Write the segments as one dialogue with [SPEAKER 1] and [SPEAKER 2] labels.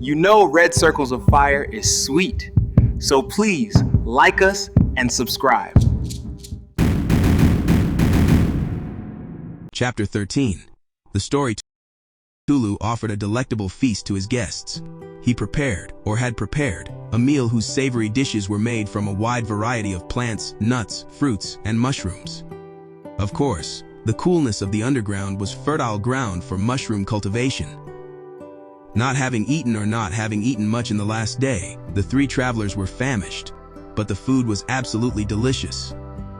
[SPEAKER 1] You know red circles of fire is sweet, so please like us and subscribe.
[SPEAKER 2] Chapter 13. The story. Tulu offered a delectable feast to his guests. He prepared, or had prepared, a meal whose savory dishes were made from a wide variety of plants, nuts, fruits, and mushrooms. Of course, the coolness of the underground was fertile ground for mushroom cultivation. Not having eaten much in the last day, the three travelers were famished, but the food was absolutely delicious.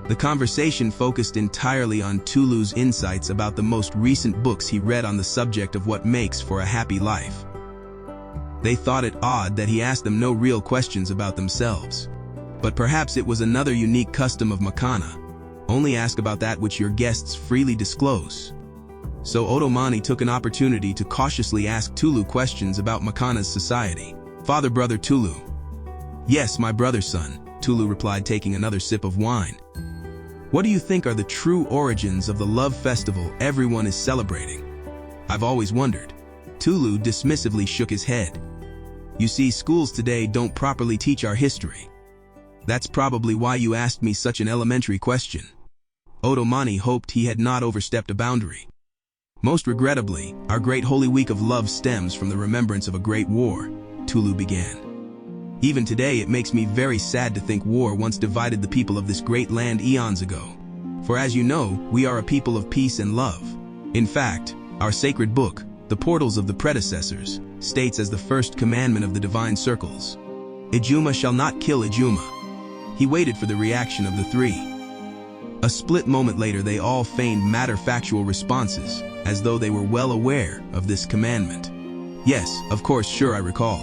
[SPEAKER 2] The conversation focused entirely on Tulu's insights about the most recent books he read on the subject of what makes for a happy life. They thought it odd that he asked them no real questions about themselves. But perhaps it was another unique custom of Makana. Only ask about that which your guests freely disclose. So Otomani took an opportunity to cautiously ask Tulu questions about Makana's society. Father, brother Tulu. Yes, my brother's son, Tulu replied, taking another sip of wine. What do you think are the true origins of the love festival everyone is celebrating? I've always wondered. Tulu dismissively shook his head. You see, schools today don't properly teach our history. That's probably why you asked me such an elementary question. Otomani hoped he had not overstepped a boundary. Most regrettably, our great Holy Week of Love stems from the remembrance of a great war, Tulu began. Even today it makes me very sad to think war once divided the people of this great land eons ago. For as you know, we are a people of peace and love. In fact, our sacred book, The Portals of the Predecessors, states as the first commandment of the divine circles, Ejuma shall not kill Ejuma. He waited for the reaction of the three. A split moment later they all feigned matter-factual responses, as though they were well aware of this commandment. Yes, of course, sure, I recall.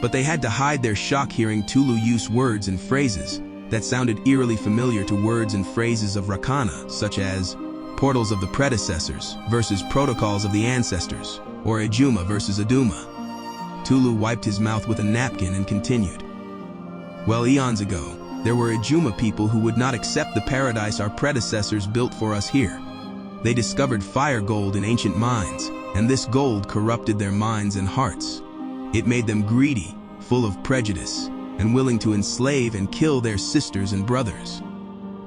[SPEAKER 2] But they had to hide their shock hearing Tulu use words and phrases that sounded eerily familiar to words and phrases of Rakana, such as portals of the predecessors versus protocols of the ancestors, or Ejuma versus Aduma. Tulu wiped his mouth with a napkin and continued. Well, eons ago, there were Ejuma people who would not accept the paradise our predecessors built for us here. They discovered fire gold in ancient mines, and this gold corrupted their minds and hearts. It made them greedy, full of prejudice, and willing to enslave and kill their sisters and brothers.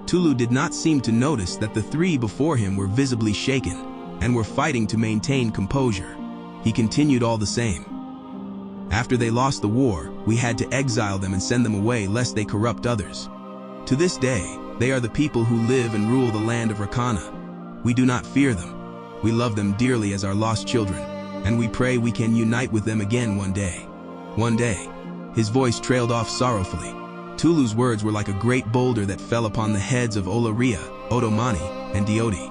[SPEAKER 2] Tulu did not seem to notice that the three before him were visibly shaken, and were fighting to maintain composure. He continued all the same. After they lost the war, we had to exile them and send them away lest they corrupt others. To this day, they are the people who live and rule the land of Rakana. We do not fear them. We love them dearly as our lost children, and we pray we can unite with them again one day. One day. His voice trailed off sorrowfully. Tulu's words were like a great boulder that fell upon the heads of Olaria, Otomani, and Diodi.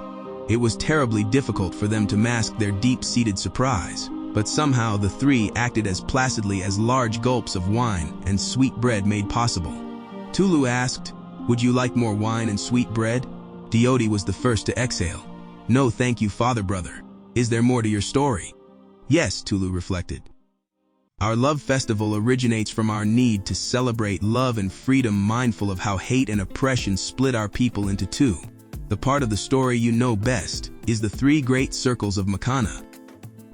[SPEAKER 2] It was terribly difficult for them to mask their deep-seated surprise, but somehow the three acted as placidly as large gulps of wine and sweet bread made possible. Tulu asked, "Would you like more wine and sweet bread?" Diodi was the first to exhale. "No thank you, father brother. Is there more to your story?" "Yes," Tulu reflected. "Our love festival originates from our need to celebrate love and freedom, mindful of how hate and oppression split our people into two. The part of the story you know best is the three great circles of Makana."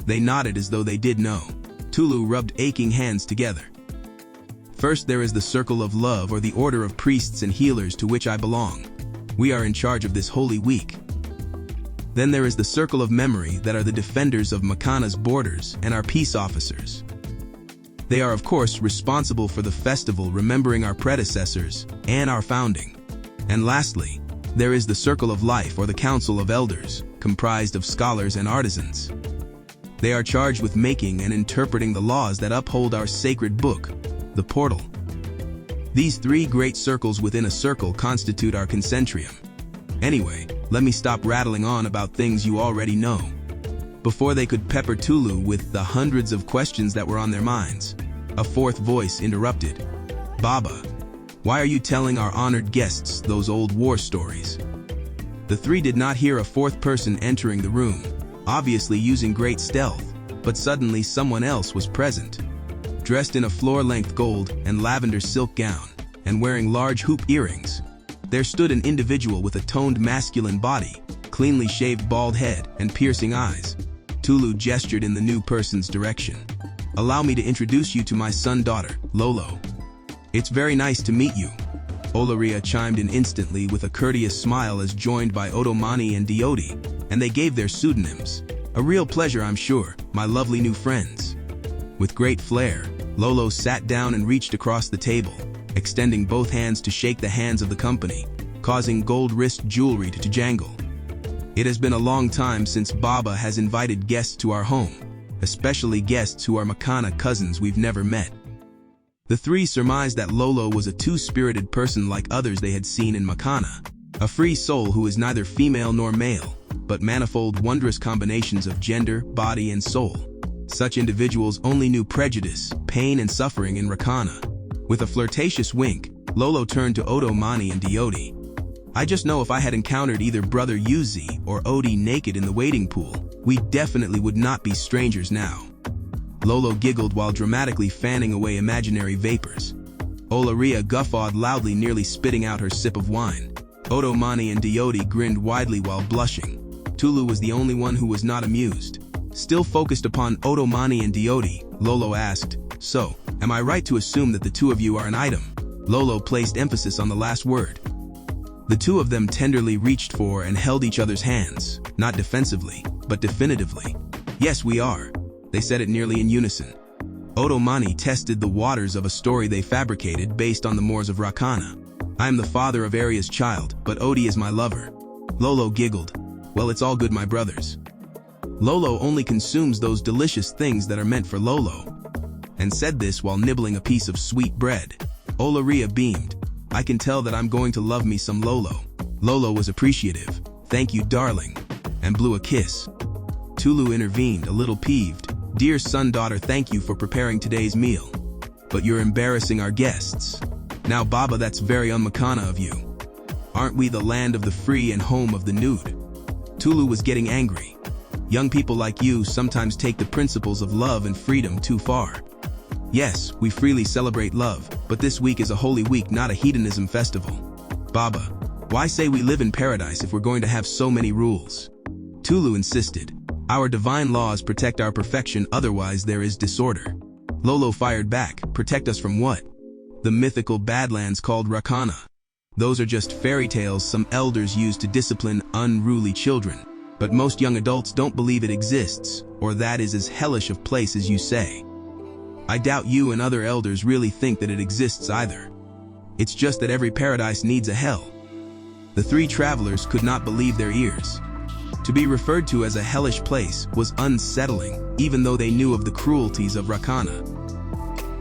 [SPEAKER 2] They nodded as though they did know. Tulu rubbed aching hands together. "First there is the Circle of Love, or the Order of Priests and Healers, to which I belong. We are in charge of this holy week. Then there is the Circle of Memory, that are the defenders of Makana's borders and our peace officers. They are of course responsible for the festival, remembering our predecessors and our founding. And lastly, there is the Circle of Life, or the Council of Elders, comprised of scholars and artisans. They are charged with making and interpreting the laws that uphold our sacred book, the portal. These three great circles within a circle constitute our concentrium. Anyway, let me stop rattling on about things you already know." Before they could pepper Tulu with the hundreds of questions that were on their minds, a fourth voice interrupted. "Baba, why are you telling our honored guests those old war stories?" The three did not hear a fourth person entering the room, obviously using great stealth, but suddenly someone else was present. Dressed in a floor-length gold and lavender silk gown, and wearing large hoop earrings, there stood an individual with a toned masculine body, cleanly shaved bald head, and piercing eyes. Tulu gestured in the new person's direction. Allow me to introduce you to my son-daughter, Lolo. It's very nice to meet you. Olaria chimed in instantly with a courteous smile as joined by Otomani and Diodi, and they gave their pseudonyms. A real pleasure, I'm sure, my lovely new friends. With great flair, Lolo sat down and reached across the table, extending both hands to shake the hands of the company, causing gold wrist jewelry to jangle. It has been a long time since Baba has invited guests to our home, especially guests who are Makana cousins we've never met. The three surmised that Lolo was a two-spirited person like others they had seen in Makana, a free soul who is neither female nor male, but manifold wondrous combinations of gender, body, and soul. Such individuals only knew prejudice, pain, and suffering in Rakana. With a flirtatious wink, Lolo turned to Otomani and Diodi. I just know if I had encountered either Brother Yuzi or Odi naked in the wading pool, we definitely would not be strangers now. Lolo giggled while dramatically fanning away imaginary vapors. Olaria guffawed loudly, nearly spitting out her sip of wine. Otomani and Diodi grinned widely while blushing. Tulu was the only one who was not amused. Still focused upon Otomani and Diodi, Lolo asked, "So, am I right to assume that the two of you are an item?" Lolo placed emphasis on the last word. The two of them tenderly reached for and held each other's hands, not defensively, but definitively. "Yes, we are," they said it nearly in unison. Otomani tested the waters of a story they fabricated based on the moors of Rakana. "I am the father of Aria's child, but Odi is my lover." Lolo giggled. "Well, it's all good, my brothers. Lolo only consumes those delicious things that are meant for Lolo," and said this while nibbling a piece of sweet bread. Olaria beamed. "I can tell that I'm going to love me some Lolo." Lolo was appreciative. "Thank you, darling," and blew a kiss. Tulu intervened, a little peeved. "Dear son-daughter, thank you for preparing today's meal. But you're embarrassing our guests." "Now, Baba, that's very un-Makana of you. Aren't we the land of the free and home of the nude?" Tulu was getting angry. "Young people like you sometimes take the principles of love and freedom too far. Yes, we freely celebrate love, but this week is a holy week, not a hedonism festival. Baba, why say we live in paradise if we're going to have so many rules?" Tulu insisted. "Our divine laws protect our perfection, otherwise there is disorder." Lolo fired back. "Protect us from what?" "The mythical Badlands called Rakana. Those are just fairy tales some elders use to discipline unruly children. But most young adults don't believe it exists, or that is as hellish a place as you say. I doubt you and other elders really think that it exists either. It's just that every paradise needs a hell." The three travelers could not believe their ears. To be referred to as a hellish place was unsettling, even though they knew of the cruelties of Rakana.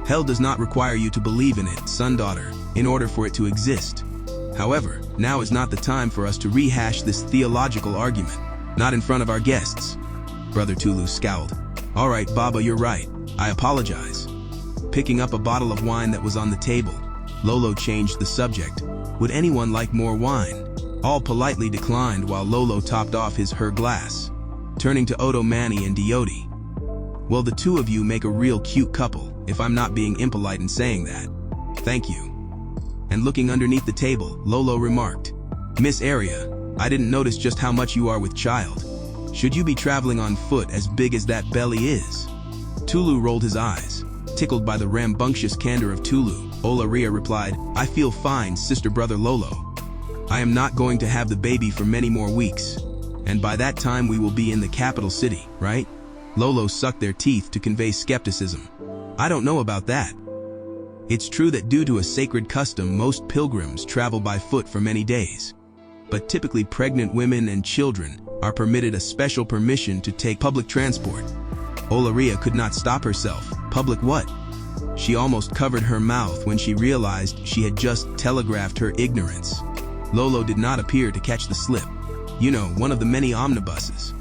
[SPEAKER 2] "Hell does not require you to believe in it, son-daughter, in order for it to exist. However, now is not the time for us to rehash this theological argument, not in front of our guests." Brother Tulu scowled. "All right, Baba, you're right. I apologize." Picking up a bottle of wine that was on the table, Lolo changed the subject. "Would anyone like more wine?" All politely declined while Lolo topped off her glass. Turning to Otomani and Diodi. "Well, the two of you make a real cute couple, if I'm not being impolite in saying that. Thank you." And looking underneath the table, Lolo remarked, "Miss Aria, I didn't notice just how much you are with child. Should you be traveling on foot as big as that belly is?" Tulu rolled his eyes. Tickled by the rambunctious candor of Tulu, Olaria replied, "I feel fine, sister-brother Lolo. I am not going to have the baby for many more weeks, and by that time we will be in the capital city, right?" Lolo sucked their teeth to convey skepticism. "I don't know about that. It's true that due to a sacred custom, most pilgrims travel by foot for many days. But typically pregnant women and children are permitted a special permission to take public transport." Olaria could not stop herself. "Public what?" She almost covered her mouth when she realized she had just telegraphed her ignorance. Lolo did not appear to catch the slip. "You know, one of the many omnibuses.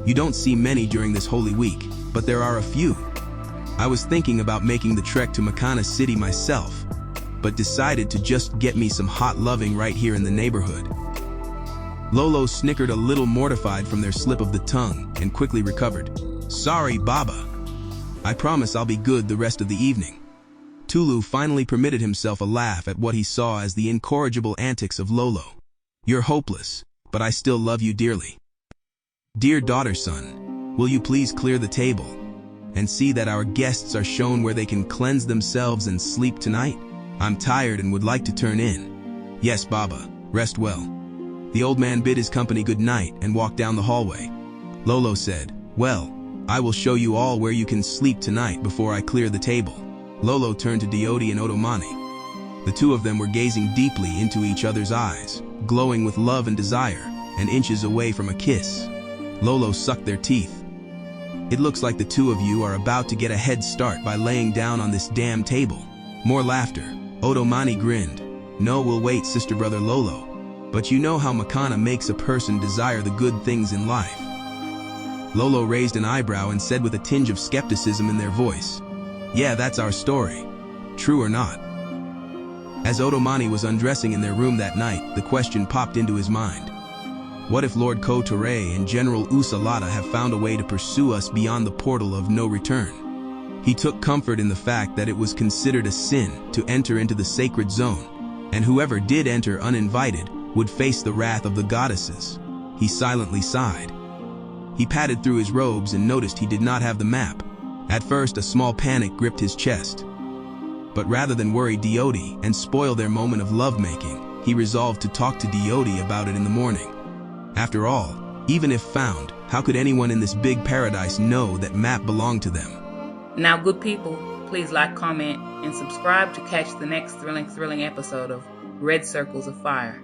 [SPEAKER 2] You don't see many during this holy week, but there are a few. I was thinking about making the trek to Makana City myself, but decided to just get me some hot loving right here in the neighborhood." Lolo snickered, a little mortified from their slip of the tongue, and quickly recovered. "Sorry, Baba. I promise I'll be good the rest of the evening." Tulu finally permitted himself a laugh at what he saw as the incorrigible antics of Lolo. "You're hopeless, but I still love you dearly. Dear daughter, son, will you please clear the table?" and see that our guests are shown where they can cleanse themselves and sleep tonight? I'm tired and would like to turn in." "Yes, Baba, rest well." The old man bid his company good night and walked down the hallway. Lolo said, "Well, I will show you all where you can sleep tonight before I clear the table." Lolo turned to Diodi and Otomani. The two of them were gazing deeply into each other's eyes, glowing with love and desire, and inches away from a kiss. Lolo sucked their teeth. "It looks like the two of you are about to get a head start by laying down on this damn table." More laughter. Otomani grinned. "No, we'll wait, sister brother Lolo. But you know how Makana makes a person desire the good things in life." Lolo raised an eyebrow and said with a tinge of skepticism in their voice, "Yeah, that's our story. True or not?" As Otomani was undressing in their room that night, the question popped into his mind. What if Lord Kotorei and General Usalata have found a way to pursue us beyond the portal of no return? He took comfort in the fact that it was considered a sin to enter into the sacred zone, and whoever did enter uninvited would face the wrath of the goddesses. He silently sighed. He patted through his robes and noticed he did not have the map. At first, a small panic gripped his chest. But rather than worry Diodi and spoil their moment of lovemaking, he resolved to talk to Diodi about it in the morning. After all, even if found, how could anyone in this big paradise know that map belonged to them?
[SPEAKER 3] Now, good people, please like, comment, and subscribe to catch the next thrilling episode of Red Circles of Fire.